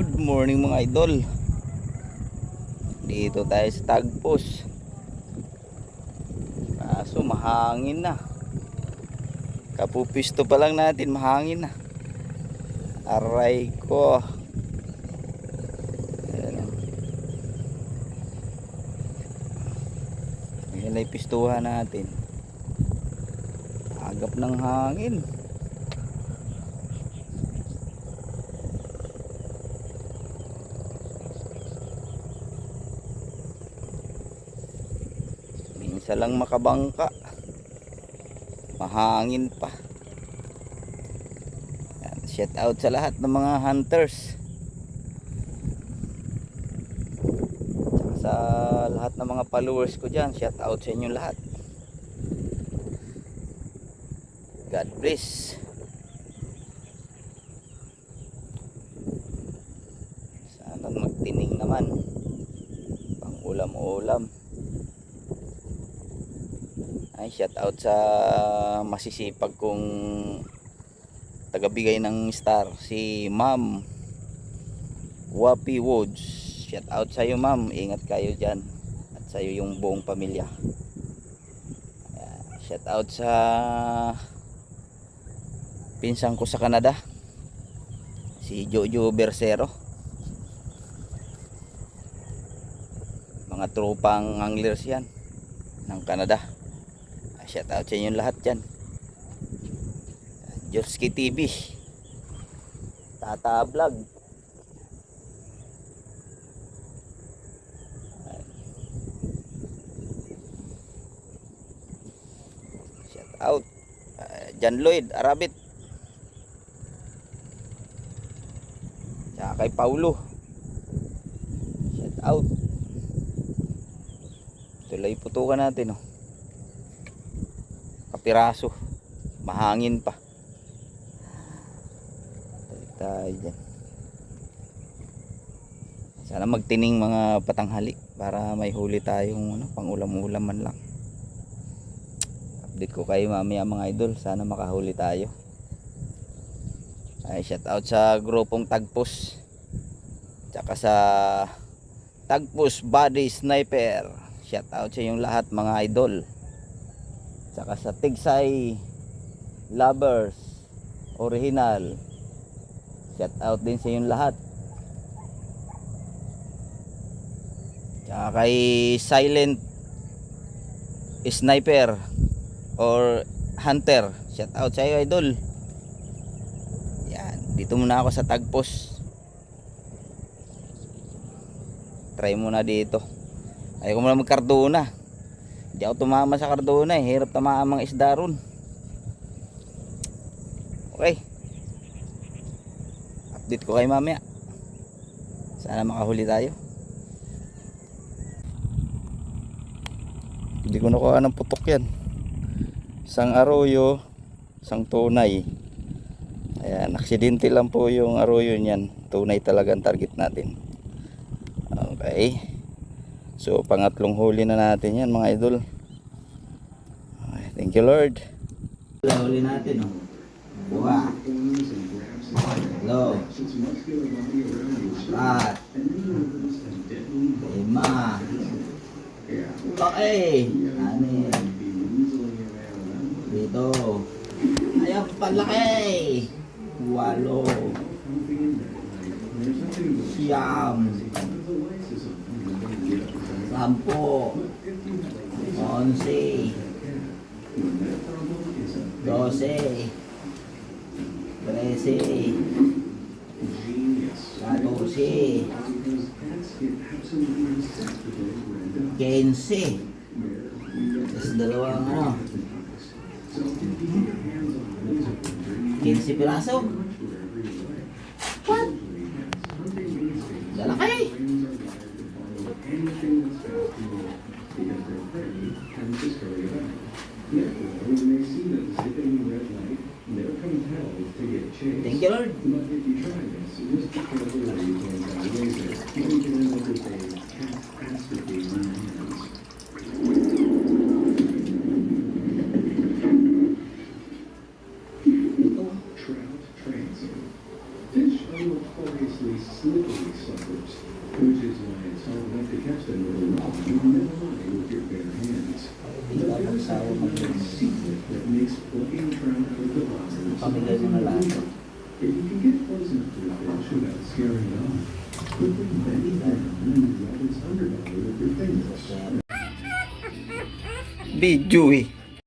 Good morning mga idol. Dito tayo sa Tagpos. Kaso mahangin na. Kapupisto pa lang natin, mahangin na. Aray ko. Ayan ay pistuhan natin. Agap ng hangin. Minsan lang makabangka, mahangin pa. Yan, shout out sa lahat ng mga hunters, tsaka sa lahat ng mga followers ko dyan. Shout out sa inyo lahat. God bless. Sana magtining naman, pang ulam-ulam. Ay, shout out sa masisipag kong tagabigay ng star, si Ma'am Wapi Woods. Shout out sa iyo, ma'am. Ingat kayo dyan at sa iyo yung buong pamilya. Shout out sa pinsang ko sa Canada, si Jojo Bersero. Mga tropang anglers yan ng Canada. Shout out sa inyo lahat dyan. Jorski TV, Tata Vlog. Shout out Jan Lloyd Arabit, tsaka kay Paulo. Shout out. Tuloy putukan natin, oh. Kapiraso, mahangin pa. Tayo dyan. Sana magtining mga patanghali para may huli tayong pang ulam-ulam man lang. Update ko kayo mamaya mga idol, sana makahuli tayo. Ay, shout out sa grupong Tagpos, tsaka sa Tagpos Body Sniper. Shout out sa inyong lahat mga idol. Tsaka sa Tigsay Lovers Original, shout out din sa inyong lahat. Tsaka kay Silent Sniper or Hunter, shout out sa iyo idol. Yan, dito muna ako sa Tagpos. Try muna dito. Ayaw ko muna mag-Cardona. Hindi ako tumama sa Cardona, hirap tamaan mga isda ron. Okay, update ko kayo mamaya. Sana makahuli tayo. Hindi ko nakuha ng putok yan. Isang arroyo, isang tunay. Ayan, aksidente lang po yung arroyo niyan. Tunay talaga ang target natin. Okay, so pangatlong huli na natin yan mga idol. Okay, thank you Lord. Huli natin, oh. Dua, lo, apat, lima, okay, anin, dito, ayaw palaki, walo, siyam, sampo, 11, 12, 13, 14, 15, tapos dalawang 15 piraso. What? Lalaki. Thank you Lord. Ito. slippery suckers, which is why it's hard enough to catch them with a rod you can never lie with your bare hands. But there's a secret that makes plucking trout with the bottom Pamigay mo na lahat. if you can get close enough to a fish without scaring it off, quickly bend it down and rub its underbelly with your fingers. Video eh.